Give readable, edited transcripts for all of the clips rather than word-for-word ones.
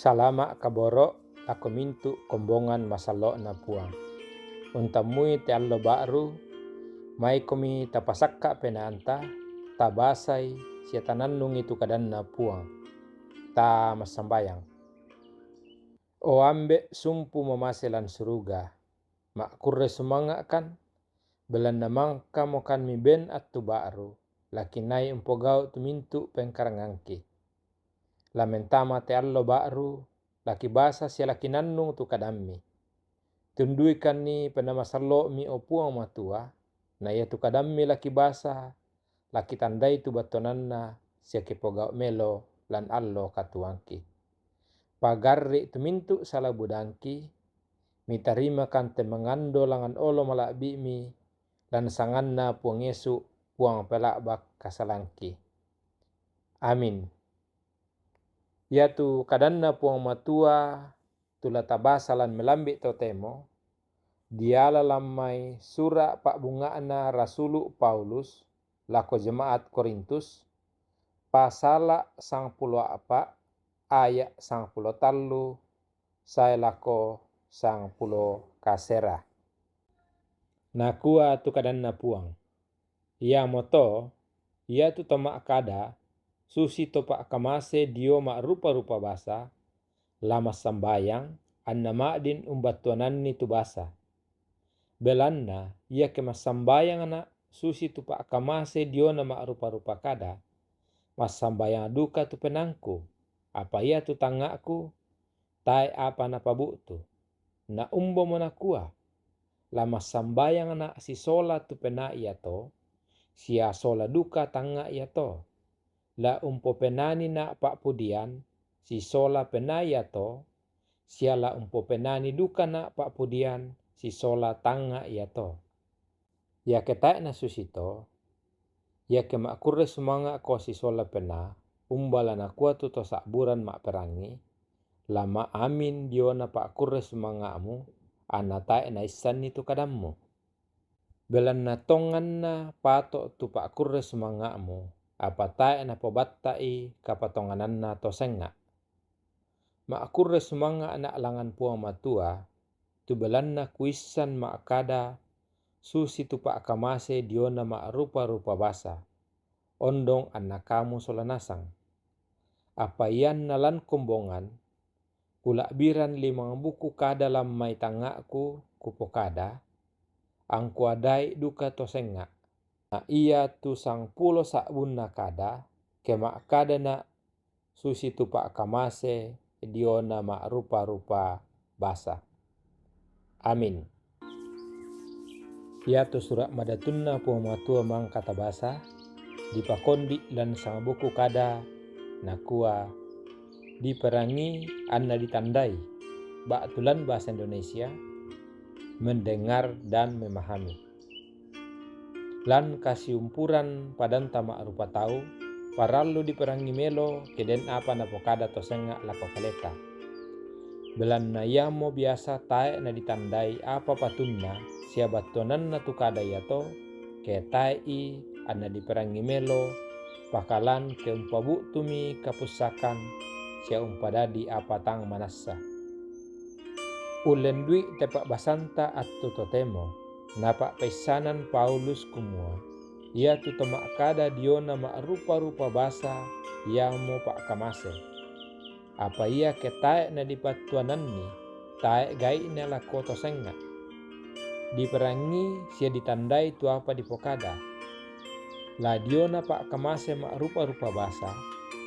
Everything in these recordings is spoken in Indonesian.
Salama kaboro ako mintu kombongan masalo na puang. Untamui te allo ba'ru mai komi tapasakka penanta tabasai sia tanannung itu kadan na puang. Ta masambayang. O ambe sumpu mamaselan suruga. Mak kurre sumanga kan belan namang kamo kan mi ben attu ba'ru. Lakinai umpogau tu mintu pengkarangangki. Lamentama te allo ba'ru laki basa sia laki nannung tu kadammi. Tunduikan ni penama sallo mi opuang matua na ia tu kadammi laki basa laki tandai tu batonanna sia kepogau melo lan allo katuangki. Pagarri tu mintu sala budangki mi tarima kan te mengando langan olo malakbi mi lan sanganna puang Yesu puang pelakbak kasalangki. Amin. Ya tu kadanna puang matua tula tabasa lan melambi totemo diala lamai sura pak bungana rasulu Paulus lako jemaat Korintus pasala 14 ayat 13 saya lako 10 kasera. Nakua tu kadanna puang. Ia moto ia tu tomak kada susi topak kamase dio mak rupa-rupa basa lama sambayang anna ma'din umbatuananni tu basa. Belanna ia kemas sambayang anak susi tu pak kamase dio na mak rupa-rupa kada mas sambayang duka tu penangku apa ia tu tangaku tai apa na pabutu na umbo monakua lama sambayang anak si sola tu pena ia to sia sola duka tanga ia to la umpo penani na pak pudian si sola penaya to siala umpo penani duka na pak pudian si sola tanga ia to. Ya ketai na susito ya ke mak kurre sumanga ko si sola pena umbala na kuat tu to sakburan mak perangi lama amin diona pak kurre sumanga amu ana tai na isan itu kadammu. Belan na tongan na pato tu pak kurre sumanga amu apa tai na pobattai kapatonganan na to senga. Mak kurre sumanga anak langan puang matua tu belanna kuisan mak kada susi tu pak kamase diona mak rupa-rupa basa ondong anak kamu solanasang apa ian nalan kombongan kulak biran 5 buku kada lamai tangaku kupo kada angku adai duka to senga na ia tu 10 sakbunna kada kemak kada na susi tu pak kamase diona mak rupa-rupa basa. Amin. Ya tu surat madatunna puang matua mang kata basa dipakondi lan sang buku kada nakua diperangi anna ditandai bak tulan bahasa Indonesia mendengar dan memahami lan kasih umpuran padan tamak rupa tau parallu diperangi melo keden apa na pokada to senga lako kaleta. Belan na yamo biasa tae na ditandai apa patunna sia batonan na tu kada ya to ke tae i anna diperangi melo pakalan ke umpabu tumi kapusakan sia umpadadi apa tang manassa. Ulen dui tepak basanta attu totemo napak pesanan Paulus kumua ia tu tomak kada diona mak rupa-rupa basa yang mo pak kamase. Apa ia ke tae na dipatuananni tae gai na lako to senga. Diperangi sia ditandai tu apa dipokada. La diona pak kamase mak rupa-rupa basa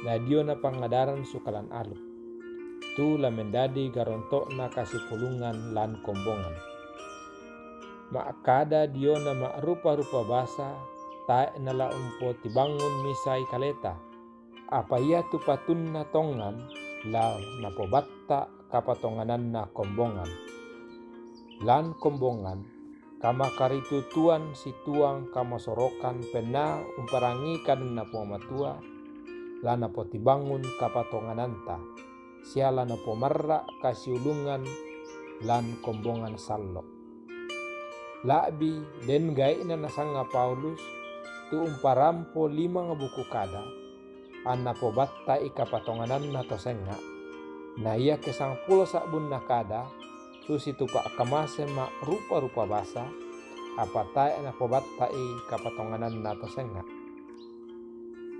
la diona pangadaran sukalan alu. Tu la mendadi garontok na kasih pulungan lan kombongan. Mak kada diona mak rupa-rupa basa tae nala umpo tibangun misai kaleta. Apa ia tu patun na tongan la napobatta kapatonganan na kombongan. Lan kombongan kama karitu tuan si tuang kama sorokan pena umparangi kan na puang matua la napo tibangun kapatongananta siala napo marra kasih ulungan lan kombongan sallo. Labi den gai na nasanga Paulus tu umparampo 5 buku kada anna po batta ika patonganan na to senga Na ia kesang pulo sabun nakada susi tu pak kamase mak rupa-rupa basa apa tai na pobattai kapatonganan na to senga.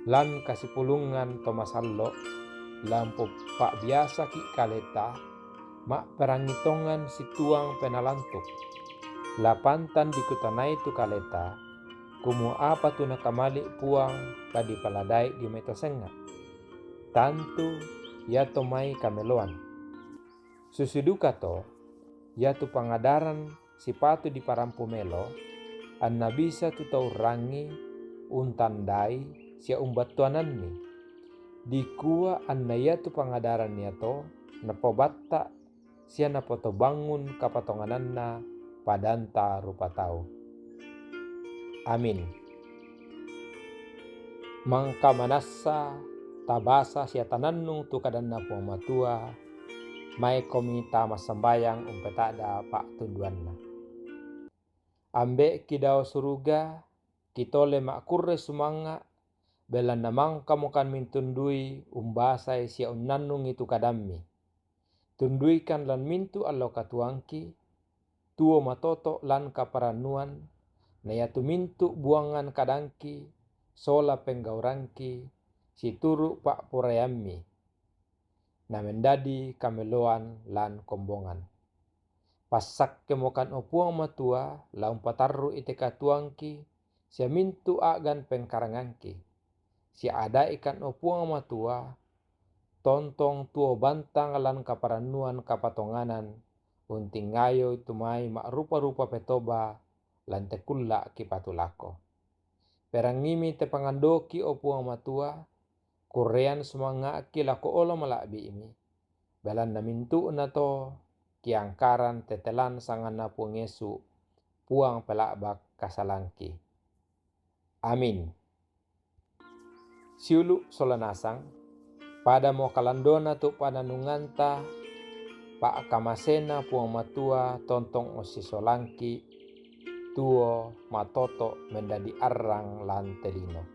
Lan kasih pulungan to masallo lampu pak biasa ki kaleta mak perangitongan si tuang penalantuk. Lapantan dikutanai tu kaleta kumu apa tu nakamali puang tadi paladai di meto senga. Tantu ya to mai kameloan. Susuduka to ya tu pangadaran sipatu di parampu melo anna bisa tu tau rangi untandai sia umbatuanan ni dikua anna ya tu pangadaran ya to napobatta sia napoto bangun kapatongananna padanta rupa tau. Amin. Mangka manassa tabasa sia tanannung tu kadanna puang matua mai komi tama sembayang umpetada pak tunduanna. Ambek kidao suruga kitole mak kurre sumanga belan namang kamukan mintundui umbasai sia unnannung itu kadammi. Tunduikan lan mintu allo katuangki tuo matoto lan kaparanuan na yatu mintu buangan kadangki sola penggauranki situru pak purayammi na mendadi kameloan lan kombongan. Pasak kemokan opuang matua laung patarru ite katuangki sia mintu agan pengkaranganki sia ada ikan opuang matua tontong tuo bantang lan kaparanuan kapatonganan unting ngayo itu mai mak rupa-rupa petoba lan tekulla ki patulako. Perangimi te pangandoki opuang matua kurean semanga ki lako olo malabi ini. Belan na mintu na to kiangkaran tetelan sangan na pungesu puang pelakbak kasalangki. Amin. Siulu solanasang pada mo kalandona tu pananunganta pak kamasena puang matua tontong osi solangki tuo matoto mendadi arrang lan telino.